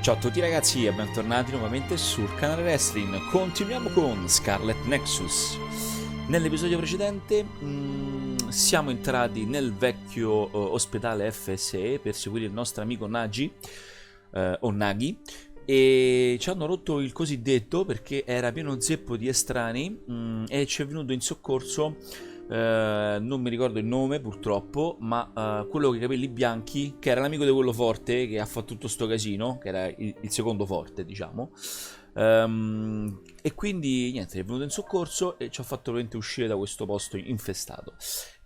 Ciao a tutti ragazzi e bentornati nuovamente sul canale Raistlin. Continuiamo con SCARLET NEXUS. Nell'episodio precedente siamo entrati nel vecchio ospedale FSE per seguire il nostro amico Nagi, o Nagi, e ci hanno rotto il cosiddetto perché era pieno zeppo di estranei e ci è venuto in soccorso, non mi ricordo il nome purtroppo, ma quello con i capelli bianchi, che era l'amico di quello forte che ha fatto tutto sto casino, che era il secondo forte, diciamo. E quindi niente, è venuto in soccorso e ci ha fatto veramente uscire da questo posto infestato.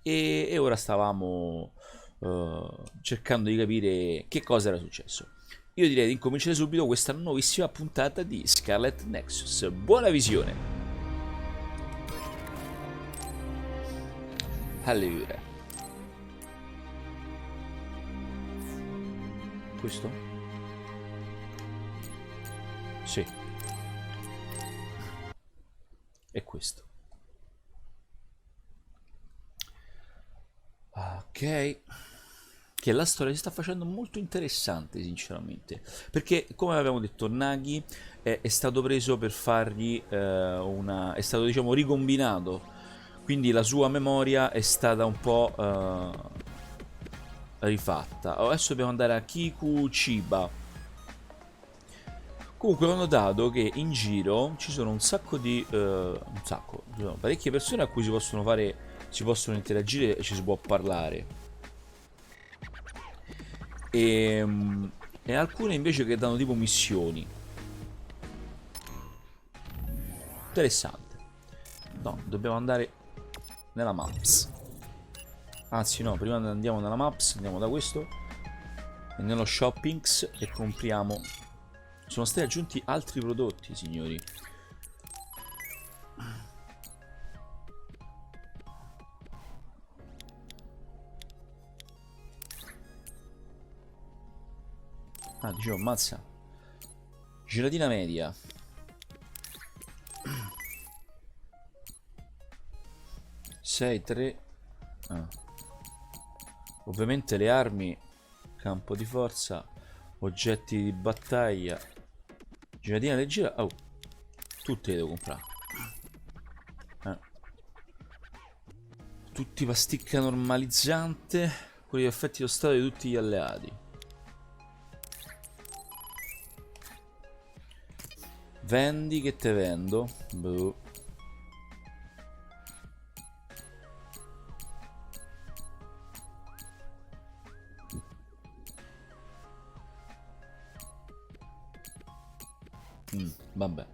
E ora stavamo cercando di capire che cosa era successo. Io direi di incominciare subito questa nuovissima puntata di SCARLET NEXUS. Buona visione! Allora, questo? Sì. E questo. Ok. Che la storia si sta facendo molto interessante, sinceramente. Perché, come abbiamo detto, Nagi è stato preso per fargli è stato, diciamo, ricombinato. Quindi la sua memoria è stata un po' rifatta. Adesso dobbiamo andare a Kikuchiba. Comunque ho notato che in giro ci sono un sacco di... ci sono parecchie persone a cui si possono interagire e ci si può parlare. E alcune invece che danno tipo missioni. Interessante. No, dobbiamo andare nella maps. Anzi no, prima andiamo nella maps, andiamo da questo e nello shoppings e compriamo. Sono stati aggiunti altri prodotti, signori. Ah, dicevo, ammazza. Gelatina media. Sei, 3. Ah. Ovviamente le armi, campo di forza, oggetti di battaglia, gelatina leggera. Oh, tutte le devo comprare. Tutti pasticca normalizzante, con gli effetti dello stato di tutti gli alleati. Vendi, che te vendo? Boh. Vabbè.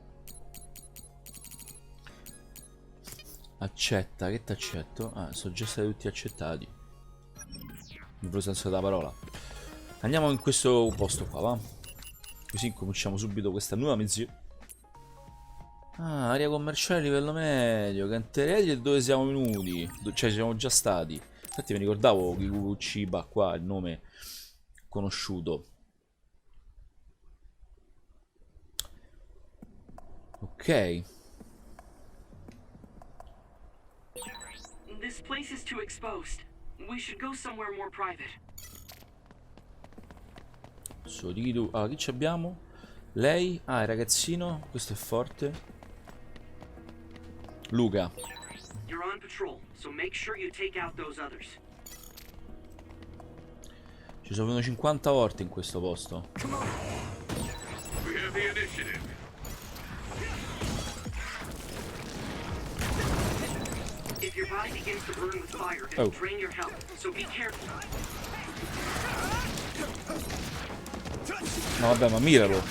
Accetta, che t'accetto? Ah, sono già stati tutti accettati. Nel vero senso della parola. Andiamo in questo posto qua, va? Così cominciamo subito questa nuova missione. Ah, area commerciale livello medio, cantieri e dove siamo venuti? Cioè, siamo già stati. Infatti mi ricordavo Kikuchiba qua, il nome conosciuto. Ok. This place is too exposed. We should go somewhere more private. Sorido. Ah, chi ci abbiamo? Lei? Ah, il ragazzino. Questo è forte. Luca. You're on patrol, so make sure you take out those others. Ci sono venuto 50 volte in questo posto. We have the initiative. If your body begins to burn with fire, it'll drain your health, so be careful. No vabbè, ma miralo.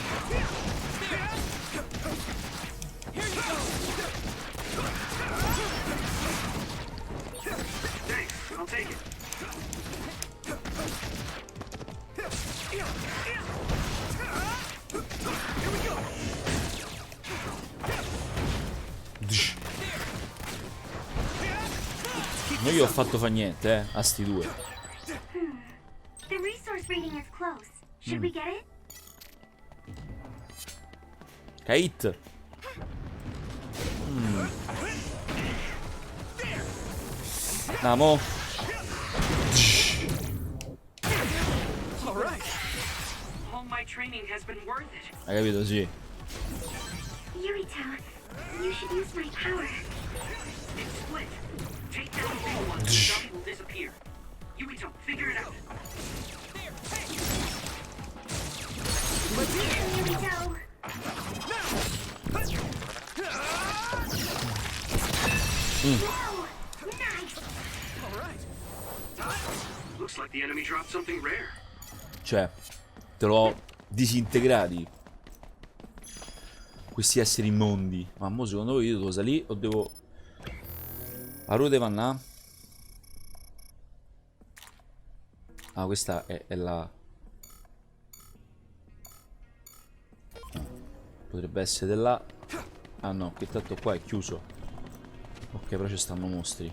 Thanks, I'll take it. Non io ho fatto fa niente, a sti due. The resource reading is close. Should we get it? Kate. Namo. All right. All my training training has been worth it. Hai capito? Sì. Yurito, you should use my power. It's split. Take down the big one, and the dummy will disappear. Yurito, figure it out. Yurito. Whoa, nice. Looks like the enemy dropped something rare. Cioè, te l'ho disintegrati questi esseri immondi. Ma mo secondo voi io devo salire o devo... A ruota vanno? Ah, questa è la... No. Potrebbe essere là. Ah no, qui tanto qua è chiuso. Ok, però ci stanno mostri.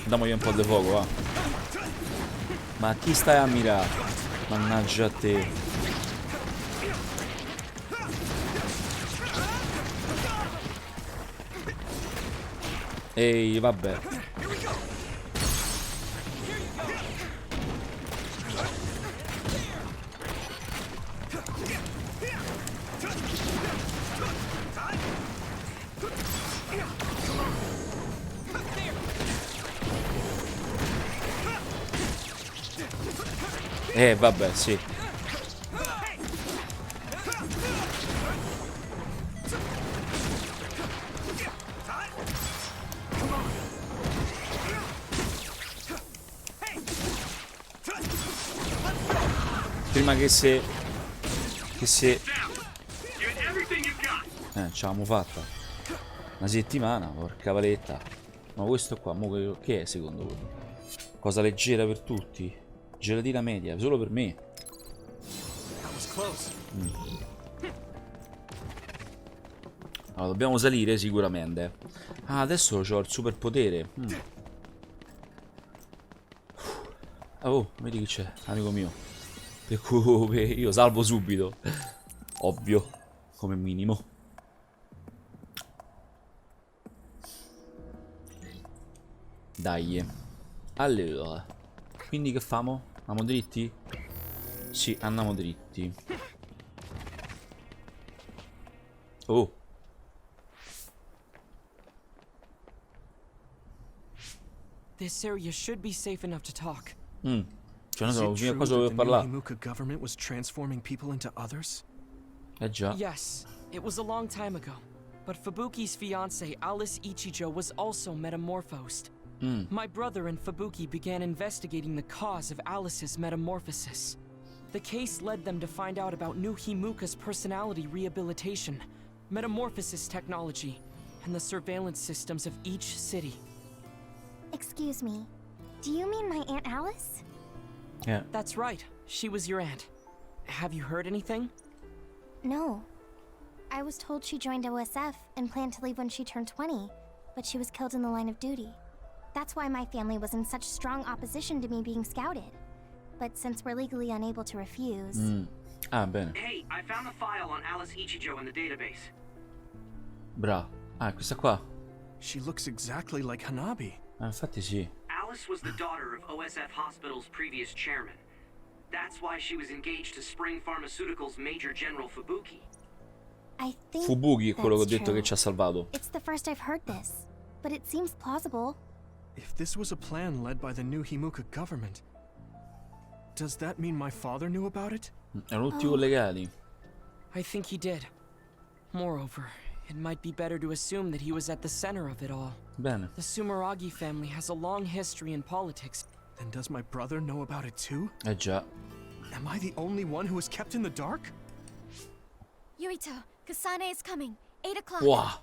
Damogli un po' di fuoco, va. Ma chi stai a mirare? Mannaggia a te. Ehi, vabbè. Vabbè, sì. Prima che se... ce l'abbiamo fatta. Una settimana, porca valetta. Ma questo qua, mo che è secondo voi? Cosa leggera per tutti? Gelatina media, solo per me. Allora, dobbiamo salire sicuramente. Ah, adesso ho il superpotere. Oh, vedi chi c'è, amico mio. Per cui io salvo subito. Ovvio, come minimo. Dai. Allora, quindi che famo? Andiamo dritti? Sì, andiamo dritti. Oh. This area should be safe enough to talk. Cioè, non so, fino a cosa volevo parlare. Government was transforming people into others? Già. Yes, it was a long time ago. But Fubuki's fiancée, Alice Ichijo, was also metamorphosed. My brother and Fubuki began investigating the cause of Alice's metamorphosis. The case led them to find out about new Himuka's personality rehabilitation, metamorphosis technology, and the surveillance systems of each city. Excuse me. Do you mean my Aunt Alice? Yeah. That's right. She was your aunt. Have you heard anything? No. I was told she joined OSF and planned to leave when she turned 20, but she was killed in the line of duty. That's why my family was in such strong opposition to me being scouted. But since we're legally unable to refuse... Ah, bene. Hey, I found the file on Alice Ichijo in the database. Bravo. Ah, questa qua. She looks exactly like Hanabi. Ah, infatti sì. Alice was the daughter of OSF Hospital's previous chairman. That's why she was engaged to Spring Pharmaceuticals Major General Fubuki. I think Fubuki è quello che ho that's detto true. che ci ha salvato. It's the first I've heard this, but it seems plausible. If this was a plan led by the new Himuka government, does that mean my father knew about it? Erano tutti collegati. I think he did. Moreover, it might be better to assume that he was at the center of it all. Bene. The Sumeragi family has a long history in politics. Then does my brother know about it too? Già. Am I the only one who was kept in the dark? Yurito, Kasane is coming. 8 o'clock. Wow.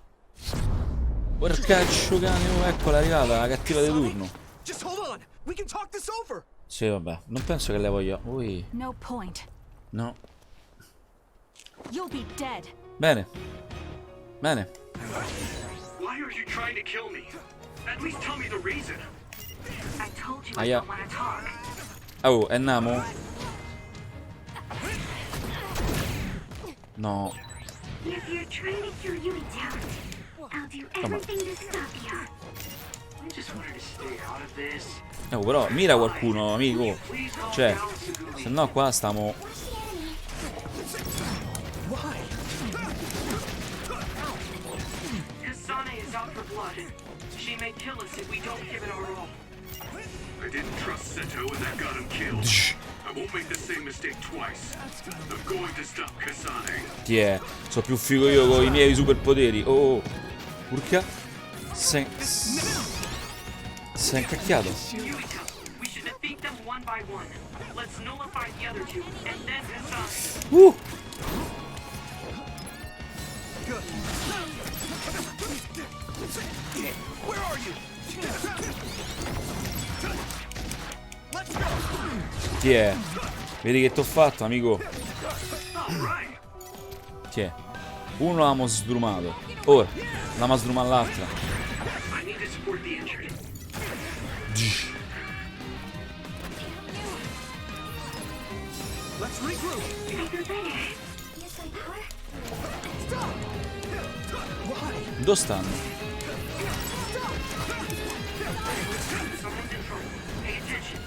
Porcaccio cane, oh, eccola è arrivata, la cattiva di turno. Just hold on. We can talk this over. Sì, vabbè, non penso che lei voglia. Ui. No point. No. You'll be dead. Bene. Bene. Why are you trying to kill me? At least tell me the reason. I told you I Aia. don't want to talk. Oh, è Namo? No. If you're trying to kill Yui Town, I'll do everything to stop you. I just wanted to stay out of this. Però mira qualcuno, amico. Cioè, se no qua stiamo... Kasane is out for blood. She may kill us if we don't give it our all. I didn't trust Seto and that got him killed. I won't make the same mistake twice. I'm going to stop Kasane. Chi è? So più figo io con i miei superpoteri. Oh, urca. Sei incacchiato. Yumiko, we should defeat them one by one. Let's nullify the other two, and then Kasane. Where are you? Let's go. Chi è? Vedi che t'ho fatto, amico? Chi è? Uno l'amo sdrumato. Ora, l'amo sdrumato l'altra. I need to support the injured. Let's regroup. I feel better. Use my power? Stop. Why? Dove stanno? Someone's in trouble. Pay attention.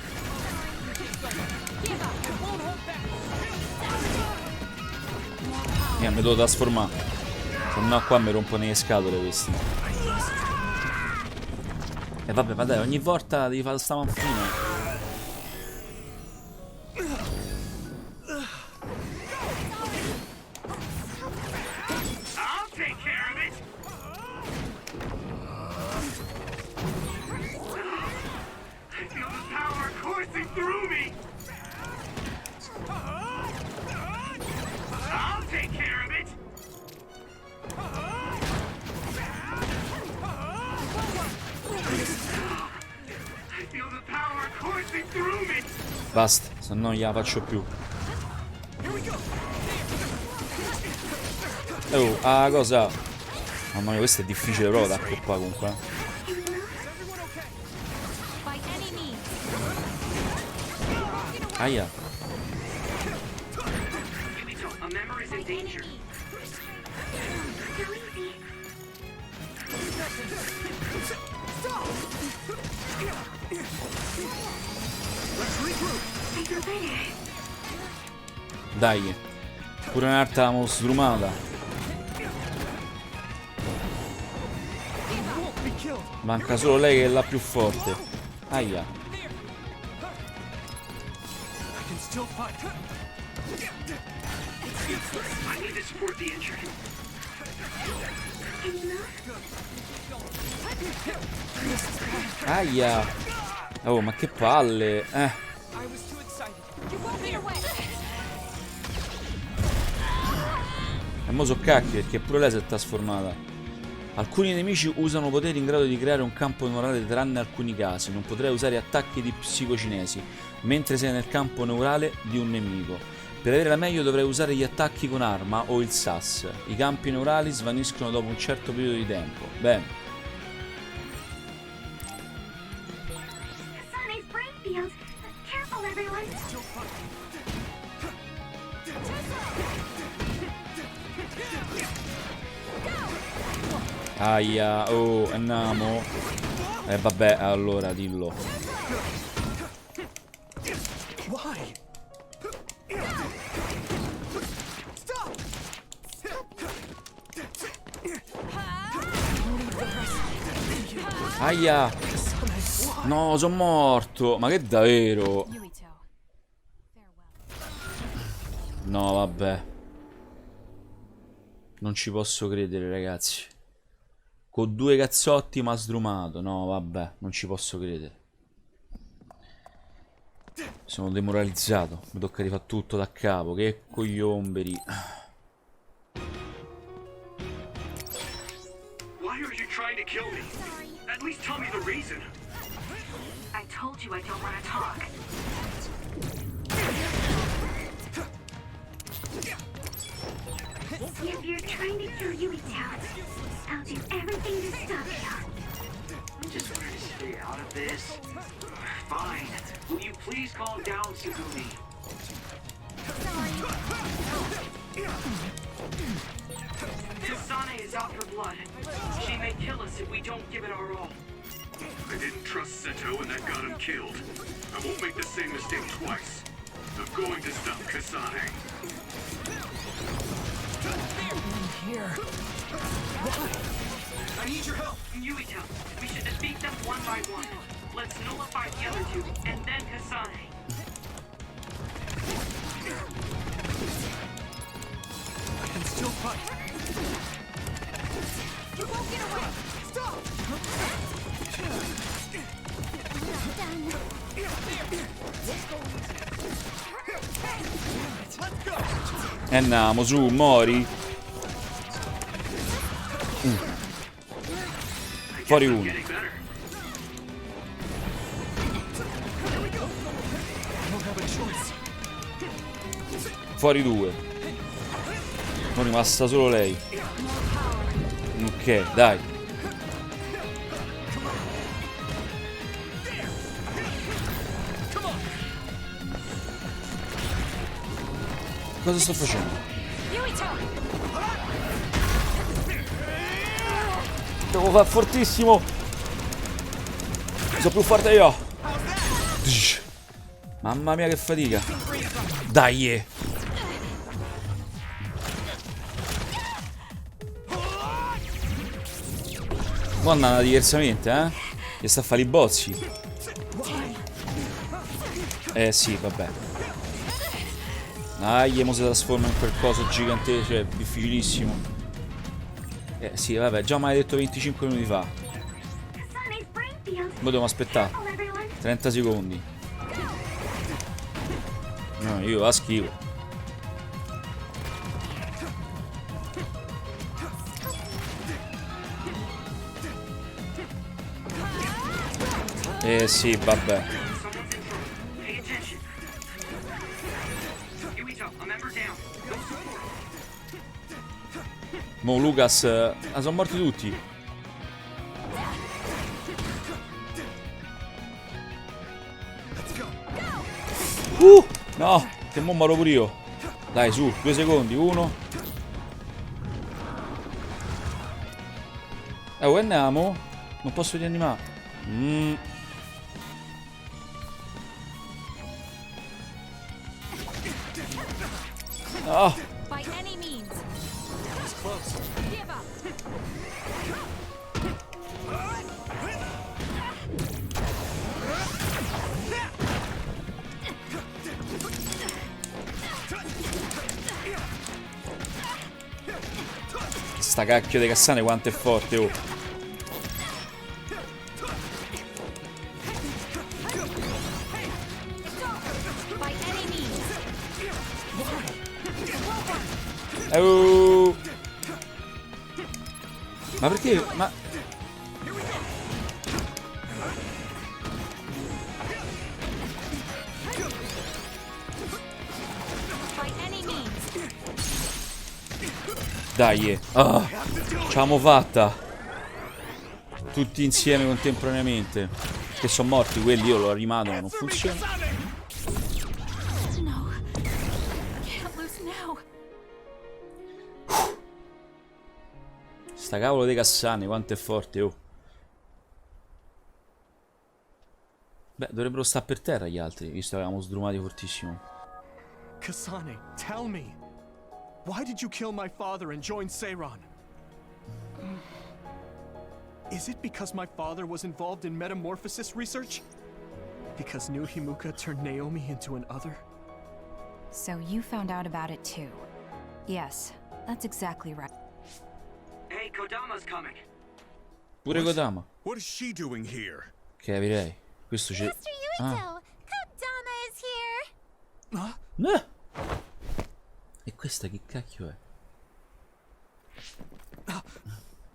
Mi devo trasformare. Se no qua mi rompono le scatole questi. E vabbè, ma dai, ogni volta devi fare sta manfrina. I'll take care of it. I feel the power coursing through me. I'll take care of it. I feel the power coursing through me. Basta, se no non gliela faccio più. Oh, ah, cosa? Mamma mia, questo è difficile proprio da accoppare comunque. Aia. Yumiko, a member is in danger. I feel better. Dai. Pure un'altra l'amo sdrumata. Manca solo lei che è la più forte. Aia. I can still fight. I need to support the injured. Aia. Oh, ma che palle. I was too excited. E mo so cacchi perché pure lei si è trasformata. Alcuni nemici usano poteri in grado di creare un campo neurale tranne alcuni casi. Non potrai usare attacchi di psicocinesi mentre sei nel campo neurale di un nemico. Per avere la meglio dovrai usare gli attacchi con arma o il SAS. I campi neurali svaniscono dopo un certo periodo di tempo. Bene. Kasane's brain field. Careful, everyone. Aia, oh, andiamo. Vabbè, allora dillo. Why? Stop! Aia. No, sono morto. Ma che davvero? No, vabbè. Non ci posso credere, ragazzi. Con due cazzotti mi ha sdrumato. No, vabbè, non ci posso credere. Sono demoralizzato. Mi tocca rifare tutto da capo. Che cogliomberi. Why are you trying to kill me? At least tell me the reason. I told you I don't want to talk. If you're trying to kill Yui Town, I'll do everything to stop you. I just wanted to stay out of this. Fine. Will you please calm down, Sugumi? Kasane is out for blood. She may kill us if we don't give it our all. I didn't trust Seto and that got him killed. I won't make the same mistake twice. I'm going to stop Kasane. Here. I need your help. Yuito, we should defeat them one by one. Let's nullify the other two, and then Kasane. I can still fight. You won't get away! Stop! Andiamo su, mori. Fuori uno. Fuori due. Non è rimasta solo lei. Ok, dai. Cosa sto facendo? Devo fare fortissimo. Sono più forte io. Mamma mia che fatica. Dai. Mo' andava diversamente, eh? Che sta a fare i bozzi. Sì, vabbè. Mo' si trasforma in quel coso gigante, cioè difficilissimo. Sì, vabbè, già me l'hai detto 25 minuti fa. Mo' dobbiamo aspettare 30 secondi. No, io la schivo. Sì, vabbè. Pay attention. Yuito, a member down. Go support. Mo' Lucas... sono morti tutti. No, che mo' moro pure io. Dai, su, 2 secondi, 1. Andiamo. Non posso rianimare. No. By any means. It's close. Give up. Sta cacchio di Cassane quanto è forte, oh. By any means. Oh. Ma perché? Ma... By any means. Dai, ce l'abbiamo fatta. Tutti insieme contemporaneamente. Che sono morti quelli, io l'ho animato ma non funziona. No. Can't lose now. Sta cavolo di Cassane quanto è forte, oh. Beh, dovrebbero stare per terra gli altri, visto che avevamo sdrumati fortissimo. Kasane, tell me. Why did you kill my father and join Seiran? Is it because my father was involved in metamorphosis research? Because new Himuka turned Naomi into an other? So you found out about it too. Yes, that's exactly right. Hey, Kodama's coming. Pure Kodama. What is she doing here? Capirei. Questo c'è... Master Yuito, Kodama is here. E questa che cacchio è?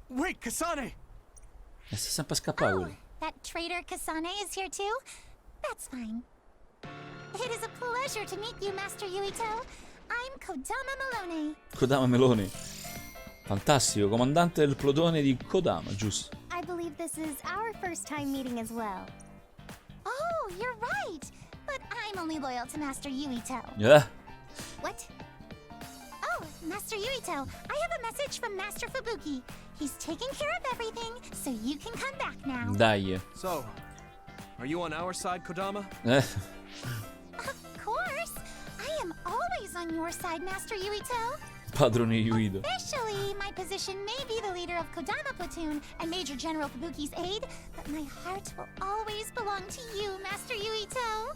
Wait, Kasane! E sta sempre a scappare Oh, quelli. that traitor Kasane is here too? That's fine. It is a pleasure to meet you, Master Yuito. I'm Kodama Malone. Kodama Melone. Fantastico, comandante del plotone di Kodama, giusto? I believe this is our first time meeting as well. Oh, you're right. But I'm only loyal to Master Yuito. Yeah. What? Oh, Master Yuito, I have a message from Master Fubuki. He's taking care of everything, so you can come back now. Dai. So, are you on our side, Kodama? Of course. I am always on your side, Master Yuito. Padrone Yuito. Officially, my position may be the leader of Kodama Platoon and Major General Fubuki's aide, but my heart will always belong to you, Master Yuito.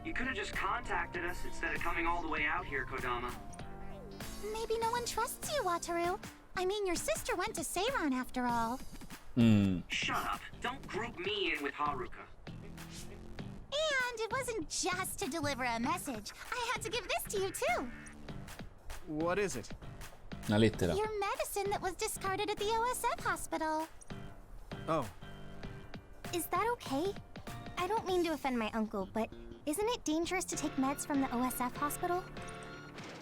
You could have just contacted us instead of coming all the way out here, Kodama. Maybe no one trusts you, Wataru. I mean, your sister went to Seiran after all. Shut up. Don't group me in with Haruka. And it wasn't just to deliver a message. I had to give this to you, too. What is it? Una lettera. Your medicine that was discarded at the OSF hospital. Oh. Is that okay? I don't mean to offend my uncle, but isn't it dangerous to take meds from the OSF hospital?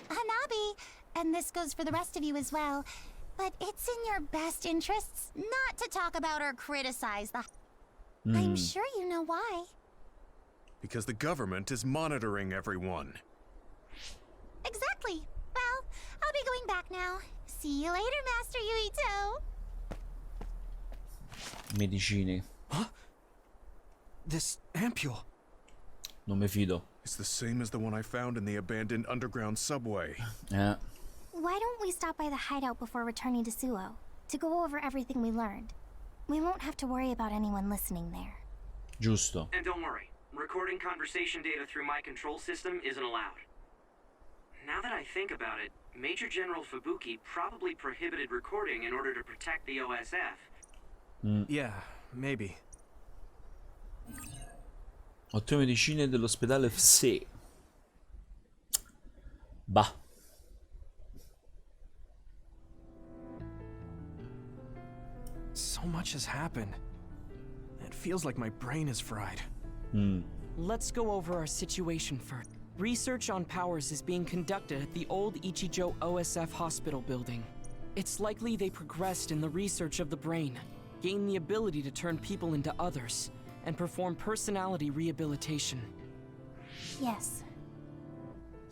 Hanabi, and this goes for the rest of you as well, but it's in your best interests not to talk about or criticize the... I'm sure you know why. Because the government is monitoring everyone. Exactly. Well, I'll be going back now. See you later, Master Yuito. Medicine. Huh? This ampule. Non mi fido. It's the same as the one I found in the abandoned underground subway. Eh. Why don't we stop by the hideout before returning to Suo to go over everything we learned? We won't have to worry about anyone listening there. Giusto. And don't worry, recording conversation data through my control system isn't allowed. Now that I think about it, Major General Fubuki probably prohibited recording in order to protect the OSF. Yeah, maybe. 8 medicine dell'ospedale FSE. Bah. So much has happened. It feels like my brain is fried. Let's go over our situation first. Research on powers is being conducted at the old Ichijo OSF hospital building. It's likely they progressed in the research of the brain, gained the ability to turn people into others, and perform personality rehabilitation. Yes.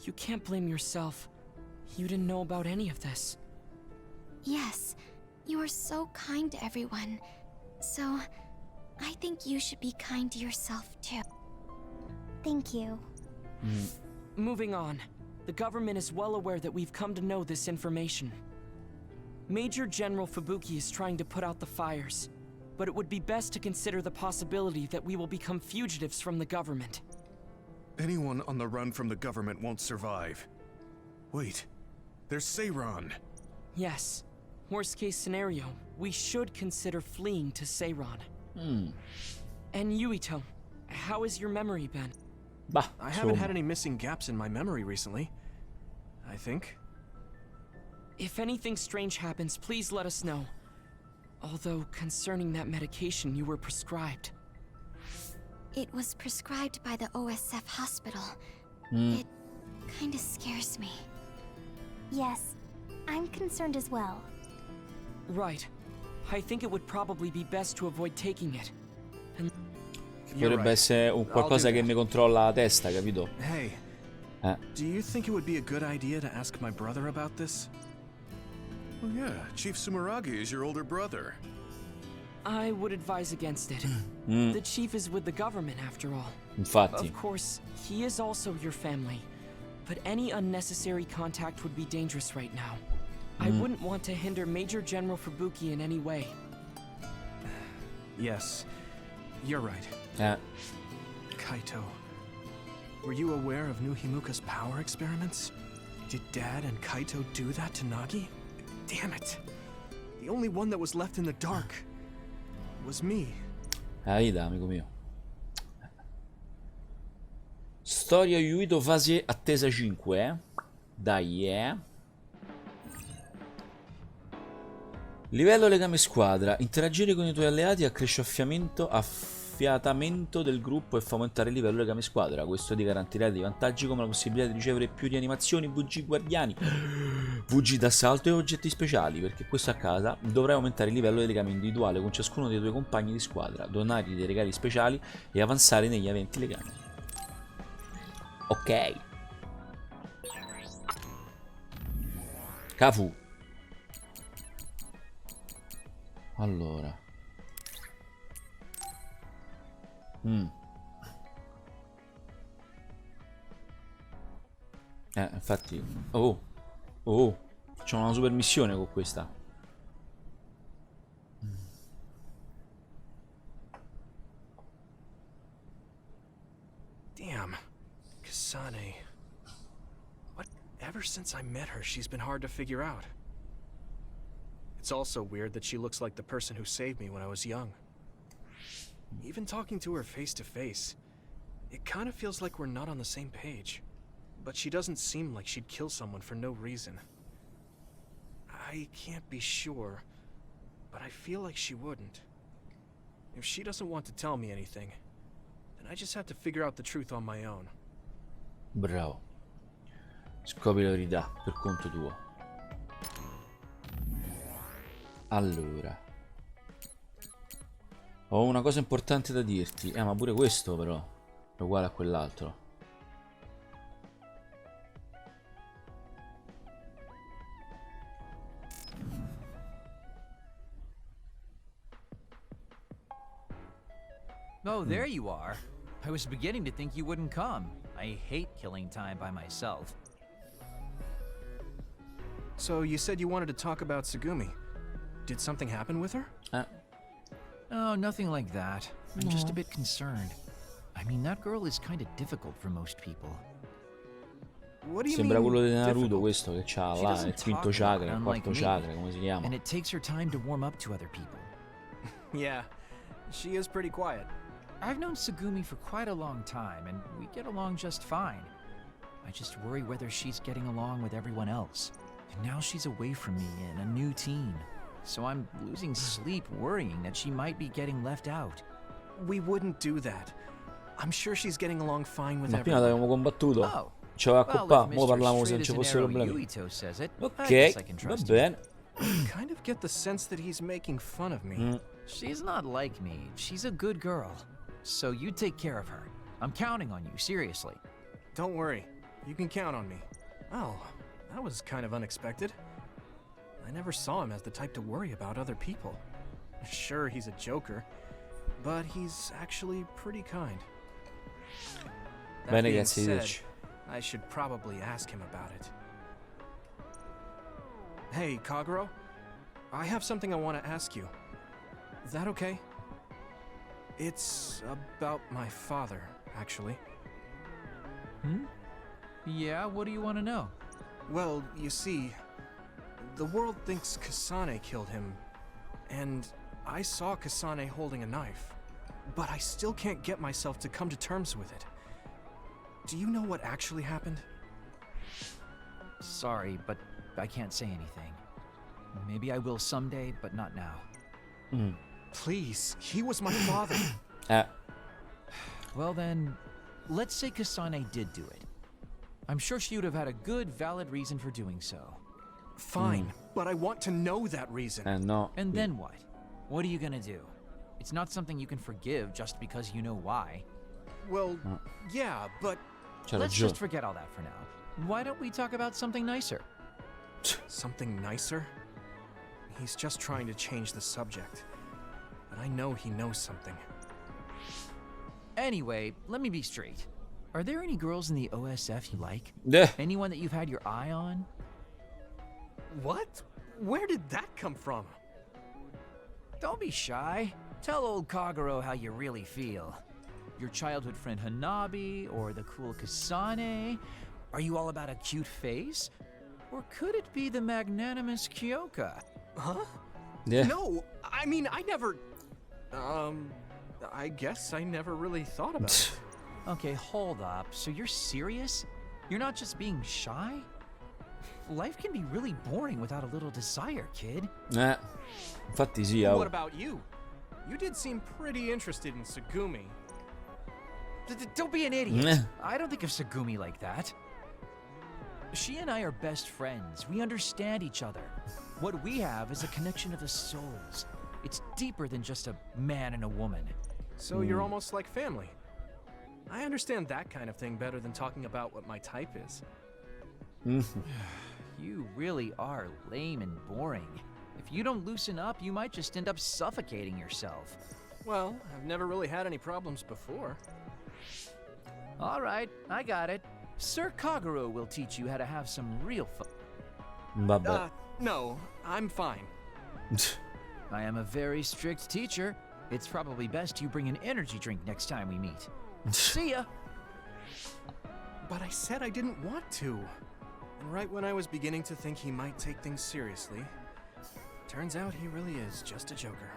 You can't blame yourself. You didn't know about any of this. Yes, you are so kind to everyone. So, I think you should be kind to yourself too. Thank you. Moving on. The government is well aware that we've come to know this information. Major General Fubuki is trying to put out the fires, but it would be best to consider the possibility that we will become fugitives from the government. Anyone on the run from the government won't survive. Wait, there's Seiran. Yes. Worst case scenario, we should consider fleeing to Seiran. And Yuito, how has your memory been? Bah, I haven't had any missing gaps in my memory recently. I think. If anything strange happens, please let us know. Although, concerning that medication you were prescribed. It was prescribed by the OSF hospital. It kinda scares me. Yes, I'm concerned as well. Right. I think it would probably be best to avoid taking it. And Potrebbe essere un qualcosa che mi controlla la testa, capito? Hey, do you think it would be a good idea to ask my brother about this? Oh yeah, Chief Sumeragi is your older brother. I would advise against it. The chief is with the government after all. Infatti. Of course, he is also your family, but any unnecessary contact would be dangerous right now. I wouldn't want to hinder Major General Fubuki in any way. Yes, you're right. Kaito, were you aware of new Himuka's power experiments? Did Dad and Kaito do that to Nagi? Damn it! The only one that was left in the dark was me. Aida, amico mio. Storia Yuito fase attesa 5, eh? Dai, Livello legame squadra. Interagire con i tuoi alleati accresce affiatamento del gruppo e fa aumentare il livello legame squadra. Questo ti garantirà dei vantaggi come la possibilità di ricevere più rianimazioni, VG guardiani, VG d'assalto e oggetti speciali. Perché questo a casa dovrai aumentare il livello del legame individuale con ciascuno dei tuoi compagni di squadra, donargli dei regali speciali e avanzare negli eventi legami. Ok. Cafu. Allora. Infatti. Oh. Facciamo una super missione con questa. Damn. Kasane. What? Ever since I met her, she's been hard to figure out. It's also weird that she looks like the person who saved me when I was young. Even talking to her face to face, it kind of feels like we're not on the same page. But she doesn't seem like she'd kill someone for no reason. I can't be sure, but I feel like she wouldn't. If she doesn't want to tell me anything, then I just have to figure out the truth on my own. Bravo. Scopri la verità per conto tuo. Allora. Ho una cosa importante da dirti. Ma pure questo però è uguale a quell'altro. Oh, there you are. I was beginning to think you wouldn't come. I hate killing time by myself. So you said you wanted to talk about Tsugumi. Did something happen with her? Oh, nothing like that. I'm just a bit concerned. I mean, that girl is kind of difficult for most people. What do you Sembra mean, quello di Naruto difficult? questo che c'ha She là, doesn't il quinto talk chakra, il unlike quarto me, chakra, come si chiama? And it takes her time to warm up to other people. Yeah, she is pretty quiet. I've known Tsugumi for quite a long time, and we get along just fine. I just worry whether she's getting along with everyone else. And now she's away from me in a new team. So I'm losing sleep worrying that she might be getting left out. We wouldn't do that. I'm sure she's getting along fine with Ma prima everyone. l'avevamo combattuto. Oh. Ci aveva Well, accoppato, if mo Mr. parliamo se non Straight ci as an fossero arrow problemi. Yuito says it, I Ok, guess I can va trust you. bene. Kind of get the sense that he's making fun of me. She's not like me. She's a good girl. So you take care of her. I'm counting on you, seriously. Don't worry. You can count on me. Oh, that was kind of unexpected. I never saw him as the type to worry about other people. Sure, he's a joker, but he's actually pretty kind. That Bene, being ragazzi, said, dici. I should probably ask him about it. Hey, Kaguro, I have something I want to ask you. Is that okay? It's about my father, actually. Yeah, what do you want to know? Well, you see, the world thinks Kasane killed him, and I saw Kasane holding a knife, but I still can't get myself to come to terms with it. Do you know what actually happened? Sorry, but I can't say anything. Maybe I will someday, but not now. Please, he was my father. Well then, let's say Kasane did do it. I'm sure she would have had a good, valid reason for doing so. Fine, but I want to know that reason. No. And then what? What are you gonna do? It's not something you can forgive just because you know why. Well, yeah, but C'ha Let's ragione. just forget all that for now. Why don't we talk about something nicer? something nicer? He's just trying to change the subject, but I know he knows something. Anyway, let me be straight. Are there any girls in the OSF you like? Yeah. Anyone that you've had your eye on? What? Where did that come from? Don't be shy. Tell old Kaguro how you really feel. Your childhood friend Hanabi, or the cool Kasane? Are you all about a cute face? Or could it be the magnanimous Kyoka? Huh? Yeah. No, I mean, I never... I guess I never really thought about it. Okay, hold up. So you're serious? You're not just being shy? Life can be really boring without a little desire, kid. Infatti sì, What about you? You did seem pretty interested in Tsugumi. Don't be an idiot. I don't think of Tsugumi like that. She and I are best friends. We understand each other. What we have is a connection of the souls. It's deeper than just a man and a woman. So you're almost like family. I understand that kind of thing better than talking about what my type is. You really are lame and boring. If you don't loosen up, you might just end up suffocating yourself. Well, I've never really had any problems before. All right, I got it. Sir Kaguro will teach you how to have some real fun. Vabbè. No, I'm fine. I am a very strict teacher. It's probably best you bring an energy drink next time we meet. See ya! But I said I didn't want to. And right when I was beginning to think he might take things seriously, turns out he really is just a joker.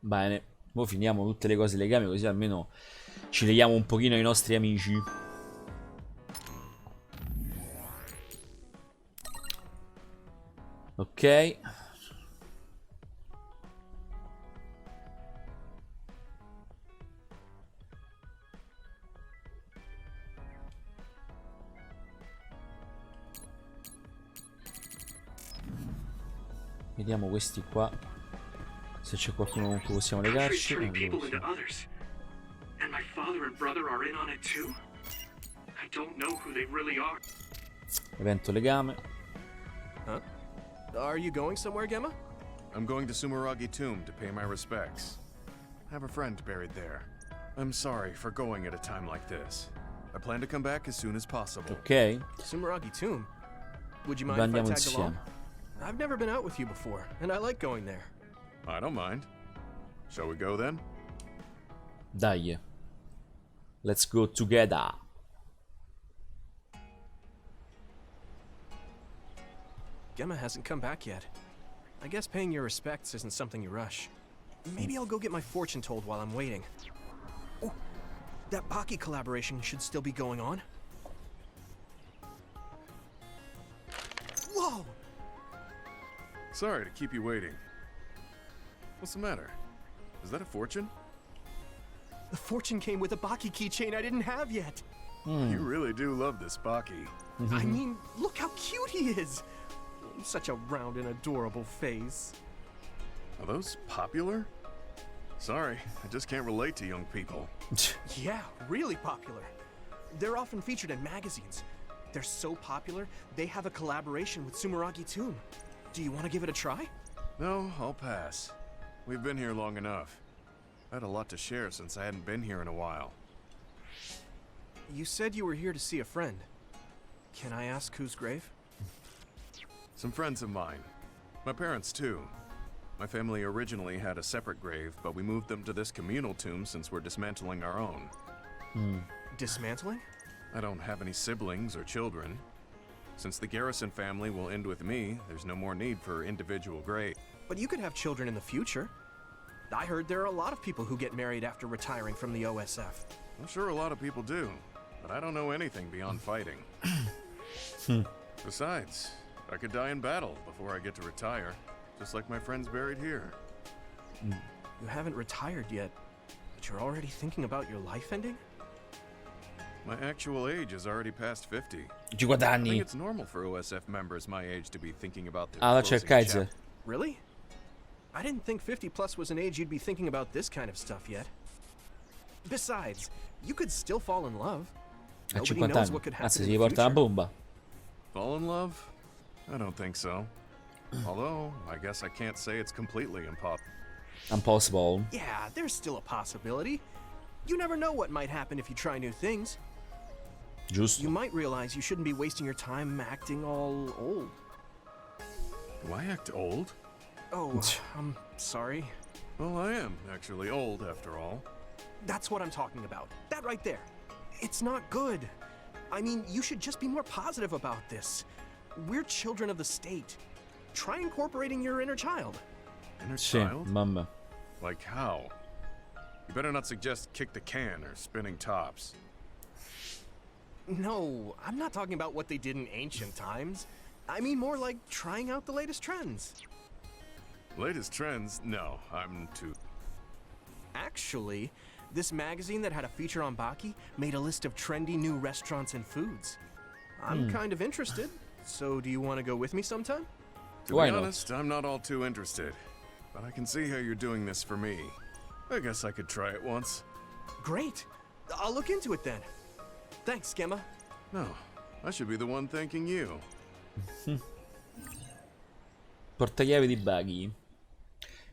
Bene, ora finiamo tutte le cose legami così almeno ci leghiamo un pochino ai nostri amici. Ok. Vediamo questi qua. Se c'è qualcuno con cui possiamo legarci. Evento legame. Huh? Are you going somewhere, Gemma? I'm going to Sumeragi Tomb to pay my respects. I have a friend buried there. I'm sorry for going at a time like this. I plan to come back as soon as possible. Ok. Sumeragi Tomb? Would you mind if I Andiamo tagged along? insieme. I've never been out with you before, and I like going there. I don't mind. Shall we go then? Dai. Let's go together. Gemma hasn't come back yet. I guess paying your respects isn't something you rush. Maybe I'll go get my fortune told while I'm waiting. Oh, that Baki collaboration should still be going on. Whoa! Sorry to keep you waiting. What's the matter? Is that a fortune? The fortune came with a Baki keychain I didn't have yet. You really do love this Baki. I mean, look how cute he is. Such a round and adorable face. Are those popular? Sorry, I just can't relate to young people. Yeah, really popular. They're often featured in magazines. They're so popular, they have a collaboration with Sumeragi Tomb. Do you want to give it a try? No, I'll pass. We've been here long enough. I had a lot to share since I hadn't been here in a while. You said you were here to see a friend. Can I ask whose grave? Some friends of mine. My parents, too. My family originally had a separate grave, but we moved them to this communal tomb since we're dismantling our own. Dismantling? I don't have any siblings or children. Since the Garrison family will end with me, there's no more need for individual graves. But you could have children in the future. I heard there are a lot of people who get married after retiring from the OSF. I'm sure a lot of people do, but I don't know anything beyond fighting. Besides, I could die in battle before I get to retire, just like my friends buried here. You haven't retired yet, but you're already thinking about your life ending? My actual age is already past 50. 50 I anni. think it's normal for OSF members my age to be thinking about their Ah, c'è il closing Kaiser. chapter. Really? I didn't think 50 plus was an age you'd be thinking about this kind of stuff yet. Besides, you could still fall in love. A Nobody 50 knows anni. what could Anzi, happen si in the porta una future. bomba. Fall in love? I don't think so. Although, I guess I can't say it's completely impossible. Impossible. Yeah, there's still a possibility. You never know what might happen if you try new things. Giusto. You might realize you shouldn't be wasting your time acting all old. Do I act old? Oh, I'm sorry. Well, I am actually old after all. That's what I'm talking about. That right there. It's not good. I mean, you should just be more positive about this. We're children of the state. Try incorporating your inner child. Inner Sì, child? mamma. Like how? You better not suggest kick the can or spinning tops. No, I'm not talking about what they did in ancient times. I mean more like trying out the latest trends. Latest trends? No, I'm too... Actually, this magazine that had a feature on Baki made a list of trendy new restaurants and foods. I'm kind of interested, so do you want to go with me sometime? To Why be not? honest, I'm not all too interested. But I can see how you're doing this for me. I guess I could try it once. Great. I'll look into it then. Thanks, Gemma. No, I should be the one thanking you. Portachiavi di Buggy.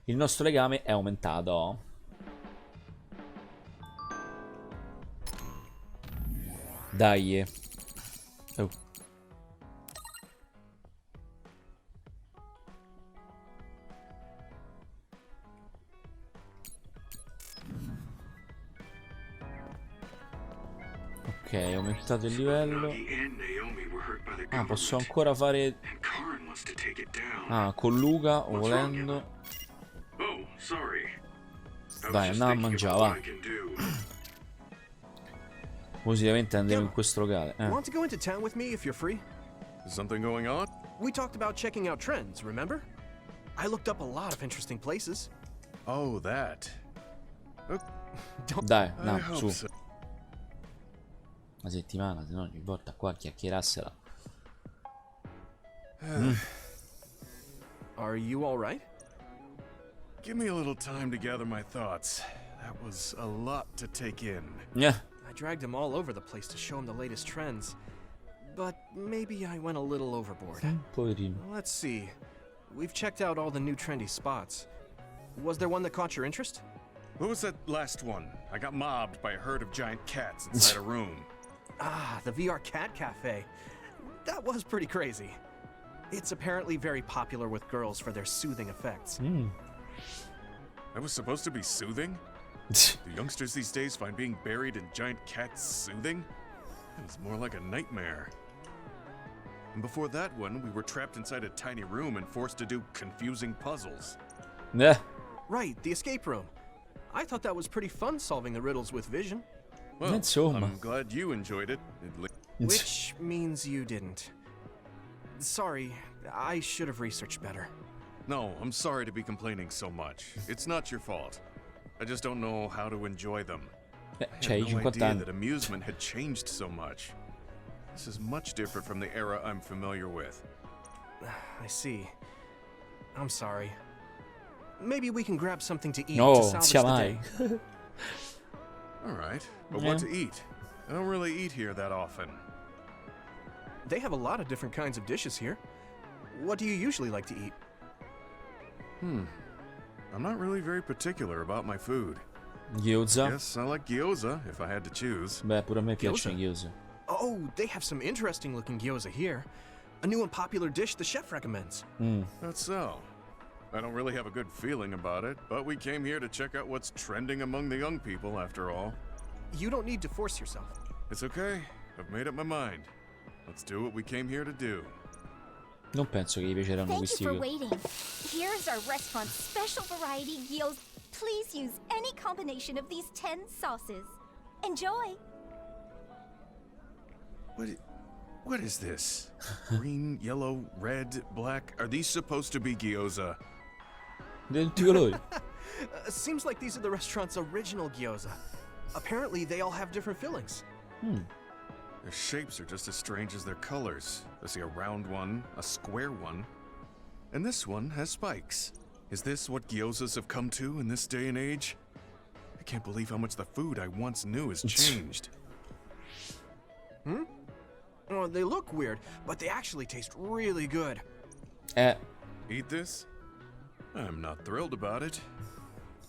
Il nostro legame è aumentato. Dai. Oh. Ok, aumentato il livello. Ah, posso ancora fare... Ah, con Luca, volendo. Dai, andiamo a mangiare, va. Musicamente andremo in questo locale. Want to go into town with me if you're free? Is something going on? We talked about checking out trends, remember? I looked up a lot of interesting places. Oh, that. Dai, no, su. Una settimana, se no ci porta qua a chiacchierarsela. Are you all right? Give me a little time to gather my thoughts. That was a lot to take in. Yeah. I dragged him all over the place to show him the latest trends. But maybe I went a little overboard. Poverino. Let's see. We've checked out all the new trendy spots. Was there one that caught your interest? What was that last one? I got mobbed by a herd of giant cats inside a room. Ah, the VR Cat Cafe. That was pretty crazy. It's apparently very popular with girls for their soothing effects. That was supposed to be soothing? Do youngsters these days find being buried in giant cats soothing? It was more like a nightmare. And before that one, we were trapped inside a tiny room and forced to do confusing puzzles. Yeah. Right, the escape room. I thought that was pretty fun solving the riddles with vision. Well, I'm glad you enjoyed it. Which means you didn't. Sorry, I should have researched better. No, I'm sorry to be complaining so much. It's not your fault. I just don't know how to enjoy them. I had no idea that amusement had changed so much. This is much different from the era I'm familiar with. I see. I'm sorry. Maybe we can grab something to eat to salvage the day. All right, but what to eat? I don't really eat here that often. They have a lot of different kinds of dishes here. What do you usually like to eat? I'm not really very particular about my food. Gyoza? Yes, I like gyoza if I had to choose. Beh, pure a me piacciono gyoza. Oh, they have some interesting looking gyoza here. A new and popular dish the chef recommends. That's so. I don't really have a good feeling about it, but we came here to check out what's trending among the young people after all. You don't need to force yourself. It's okay. I've made up my mind. Let's do what we came here to do. Non penso che gli piaceranno questi Thank you for waiting. Here's our restaurant's special variety gyoza. Please use any combination of these 10 sauces. Enjoy. What is this? Green, yellow, red, black. Are these supposed to be gyoza? Seems like these are the restaurant's original gyoza. Apparently, they all have different fillings. Their shapes are just as strange as their colors. I see a round one, a square one, and this one has spikes. Is this what gyozas have come to in this day and age? I can't believe how much the food I once knew has changed. Well, they look weird, but they actually taste really good. Eat this? I'm not thrilled about it,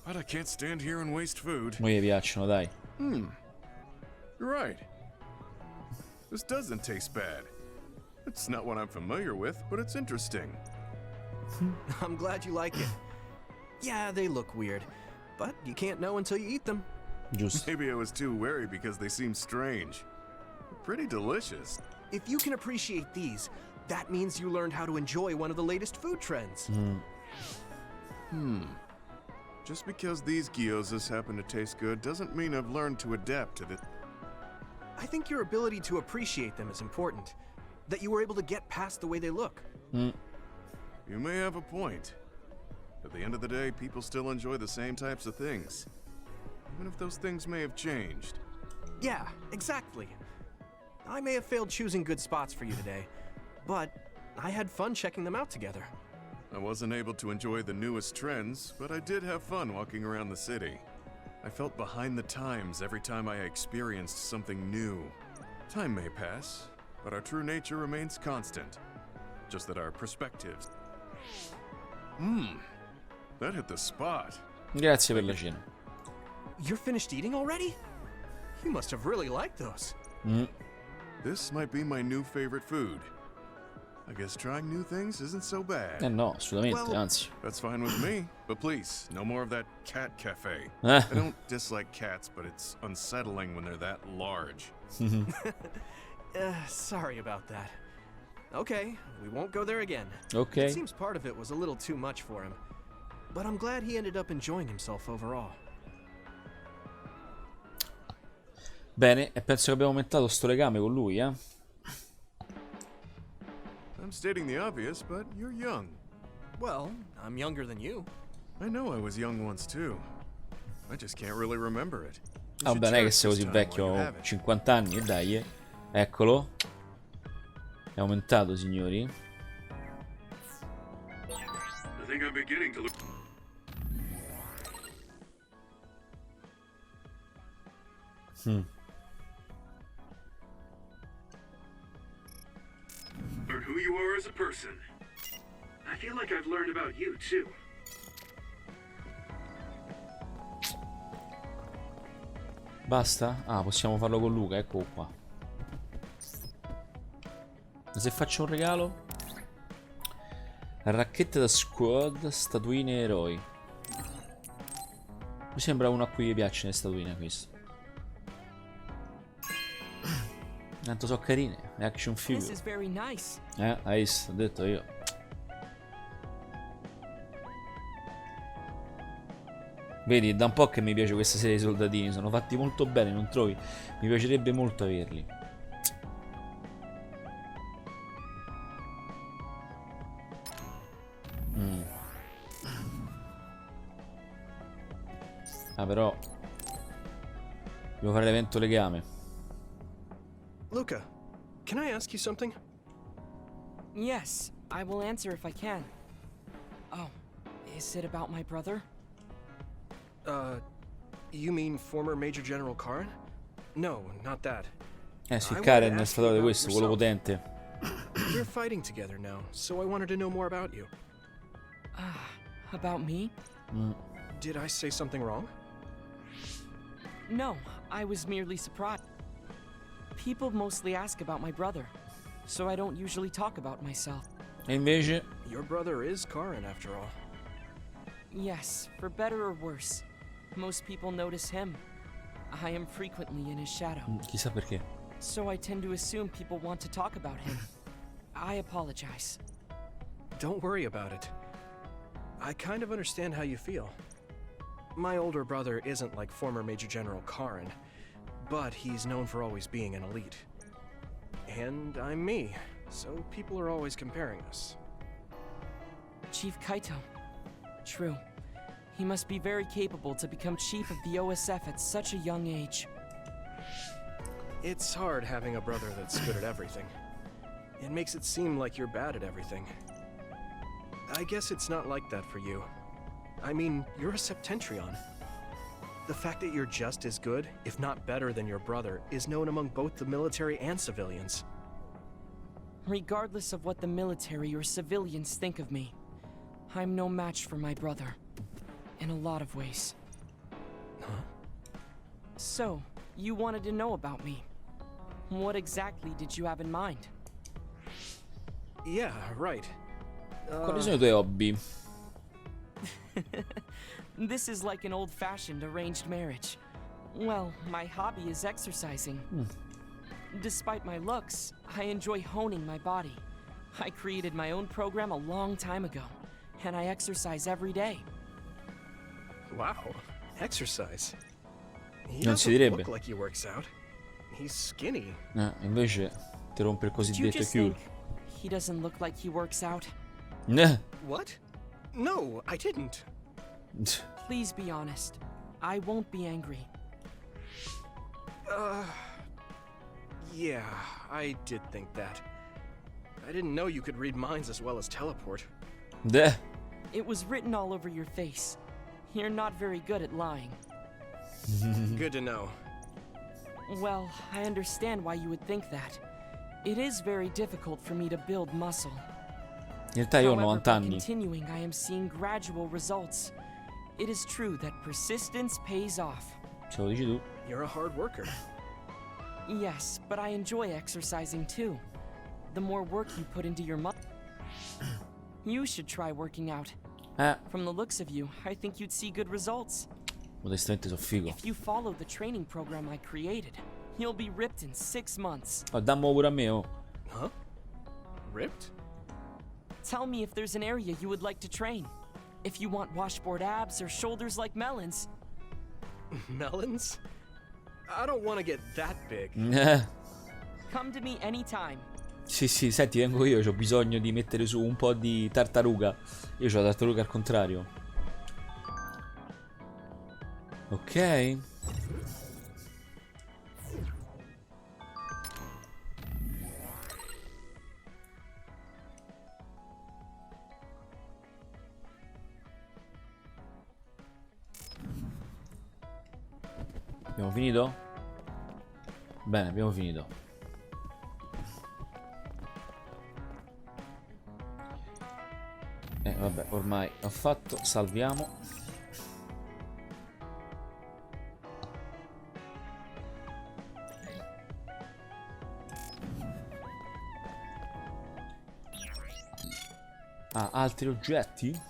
but I can't stand here and waste food. Mi piacciono, dai. You're right. This doesn't taste bad. It's not what I'm familiar with, but it's interesting. I'm glad you like it. Yeah, they look weird, but you can't know until you eat them. Just. Maybe I was too wary because they seem strange. They're pretty delicious. If you can appreciate these, that means you learned how to enjoy one of the latest food trends. Just because these gyozas happen to taste good doesn't mean I've learned to adapt to this. I think your ability to appreciate them is important. That you were able to get past the way they look. You may have a point. At the end of the day, people still enjoy the same types of things. Even if those things may have changed. Yeah, exactly. I may have failed choosing good spots for you today, but I had fun checking them out together. I wasn't able to enjoy the newest trends, but I did have fun walking around the city. I felt behind the times every time I experienced something new. Time may pass, but our true nature remains constant. Just that our perspectives... That hit the spot. Grazie per la cena. You're finished eating already? You must have really liked those. This might be my new favorite food. I guess trying new things isn't so bad. No, assolutamente, anzi. That's fine with me. But please, no more of that cat cafe. I don't dislike cats, but it's unsettling when they're that large. Sorry about that. Okay, we won't go there again. Okay. It seems part of it was a little too much for him. But I'm glad he ended up enjoying himself overall. Bene, e penso che abbiamo aumentato sto legame con lui, eh? I'm stating the obvious, but you're young. Well, I'm younger than you. I know I was young once too. I just can't really remember it. Ah, vabbè, non è che sei così vecchio, ho 50 anni, e dai, Eccolo. È aumentato, signori. I think I'm beginning to look... Learn who you are as a person. I feel like I've learned about you, too. Basta? Ah, possiamo farlo con Luca, ecco qua. Se faccio un regalo? Racchette da squad, statuine eroi. Mi sembra uno a cui gli piacciono le statuine, questo. Tanto so carine, action figure. Hai visto, ho detto io. Vedi, da un po' che mi piace questa serie di soldatini, sono fatti molto bene, non trovi? Mi piacerebbe molto averli. Ah, però devo fare l'evento legame. Luca, can I ask you something? Yes, I will answer if I can. Oh, is it about my brother? You mean former Major General Karen? No, not that. Sì, Karen è stato di questo, quello potente. We're fighting together now, so I wanted to know more about you. About me? Did I say something wrong? No, I was merely surprised. People mostly ask about my brother, so I don't usually talk about myself. E invece? Your brother is Karen, after all. Yes, for better or worse. Most people notice him. I am frequently in his shadow. Chissà perché. So I tend to assume people want to talk about him. I apologize. Don't worry about it. I kind of understand how you feel. My older brother isn't like former Major General Karen, but he's known for always being an elite. And I'm me, so people are always comparing us. Chief Kaito. True. He must be very capable to become chief of the OSF at such a young age. It's hard having a brother that's good at everything. It makes it seem like you're bad at everything. I guess it's not like that for you. I mean, you're a Septentrion. The fact that you're just as good, if not better than your brother, is known among both the military and civilians. Regardless of what the military or civilians think of me, I'm no match for my brother. In a lot of ways. Huh? So, you wanted to know about me. What exactly did you have in mind? Yeah, right. Quali sono I tuoi hobby? This is like an old-fashioned arranged marriage. Well, my hobby is exercising. Despite my looks, I enjoy honing my body. I created my own program a long time ago, and I exercise every day. Wow, exercise. He Non si doesn't direbbe. look like he works out. He's skinny. Invece ti rompe il Did you cosiddetto just chiudo. think he doesn't look like he works out? What? No, I didn't. Please be honest. I won't be angry. Yeah, I did think that. I didn't know you could read minds as well as teleport. It was written all over your face. You're not very good at lying. Good to know. Well, I understand why you would think that. It is very difficult for me to build muscle. In realtà io ho However, 90 by anni. continuing, I am seeing gradual results. It is true that persistence pays off. Ce lo dici tu? You're a hard worker. Yes, but I enjoy exercising too. The more work you put into your muscle, you should try working out. From the looks of you, I think you'd see good results. Modestamente so figo. If you follow the training program I created, you'll be ripped in 6 months. Oh, dammo pure a me, oh. Huh? Ripped? Tell me if there's an area you would like to train. If you want washboard abs or shoulders like melons. Melons? I don't want to get that big. Come to me anytime. Sì, sì, senti, vengo io, ho bisogno di mettere su un po' di tartaruga. Io ho la tartaruga al contrario. Ok. Abbiamo finito? Bene, abbiamo finito. Vabbè, ormai ho fatto, salviamo. Ah, altri oggetti?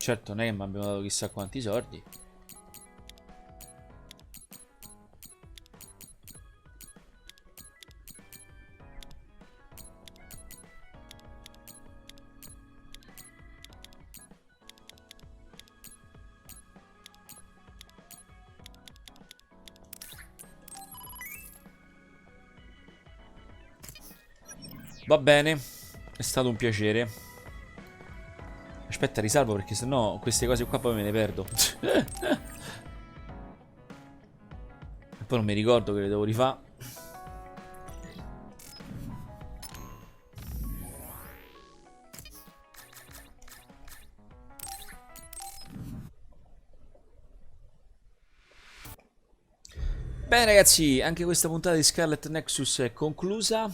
Certo, non è che mi abbiamo dato chissà quanti soldi. Va bene, è stato un piacere. Aspetta, risalvo perché sennò queste cose qua poi me ne perdo. E poi non mi ricordo che le devo rifare. Bene ragazzi, anche questa puntata di Scarlet Nexus è conclusa.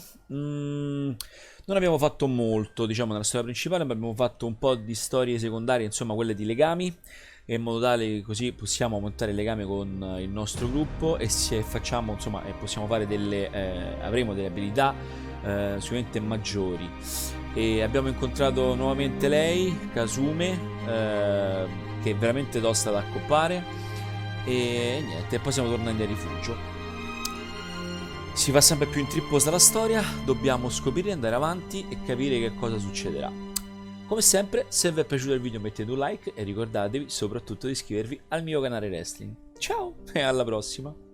Non abbiamo fatto molto, diciamo, nella storia principale, ma abbiamo fatto un po' di storie secondarie, insomma, quelle di legami, in modo tale che così possiamo aumentare il legame con il nostro gruppo e se facciamo, insomma, possiamo fare avremo delle abilità sicuramente maggiori. E abbiamo incontrato nuovamente lei, Kasume, che è veramente tosta da accoppare, e niente, poi siamo tornati a rifugio. Si va sempre più intripposa la storia, dobbiamo scoprire, andare avanti e capire che cosa succederà. Come sempre, se vi è piaciuto il video mettete un like e ricordatevi soprattutto di iscrivervi al mio canale Raistlin. Ciao e alla prossima!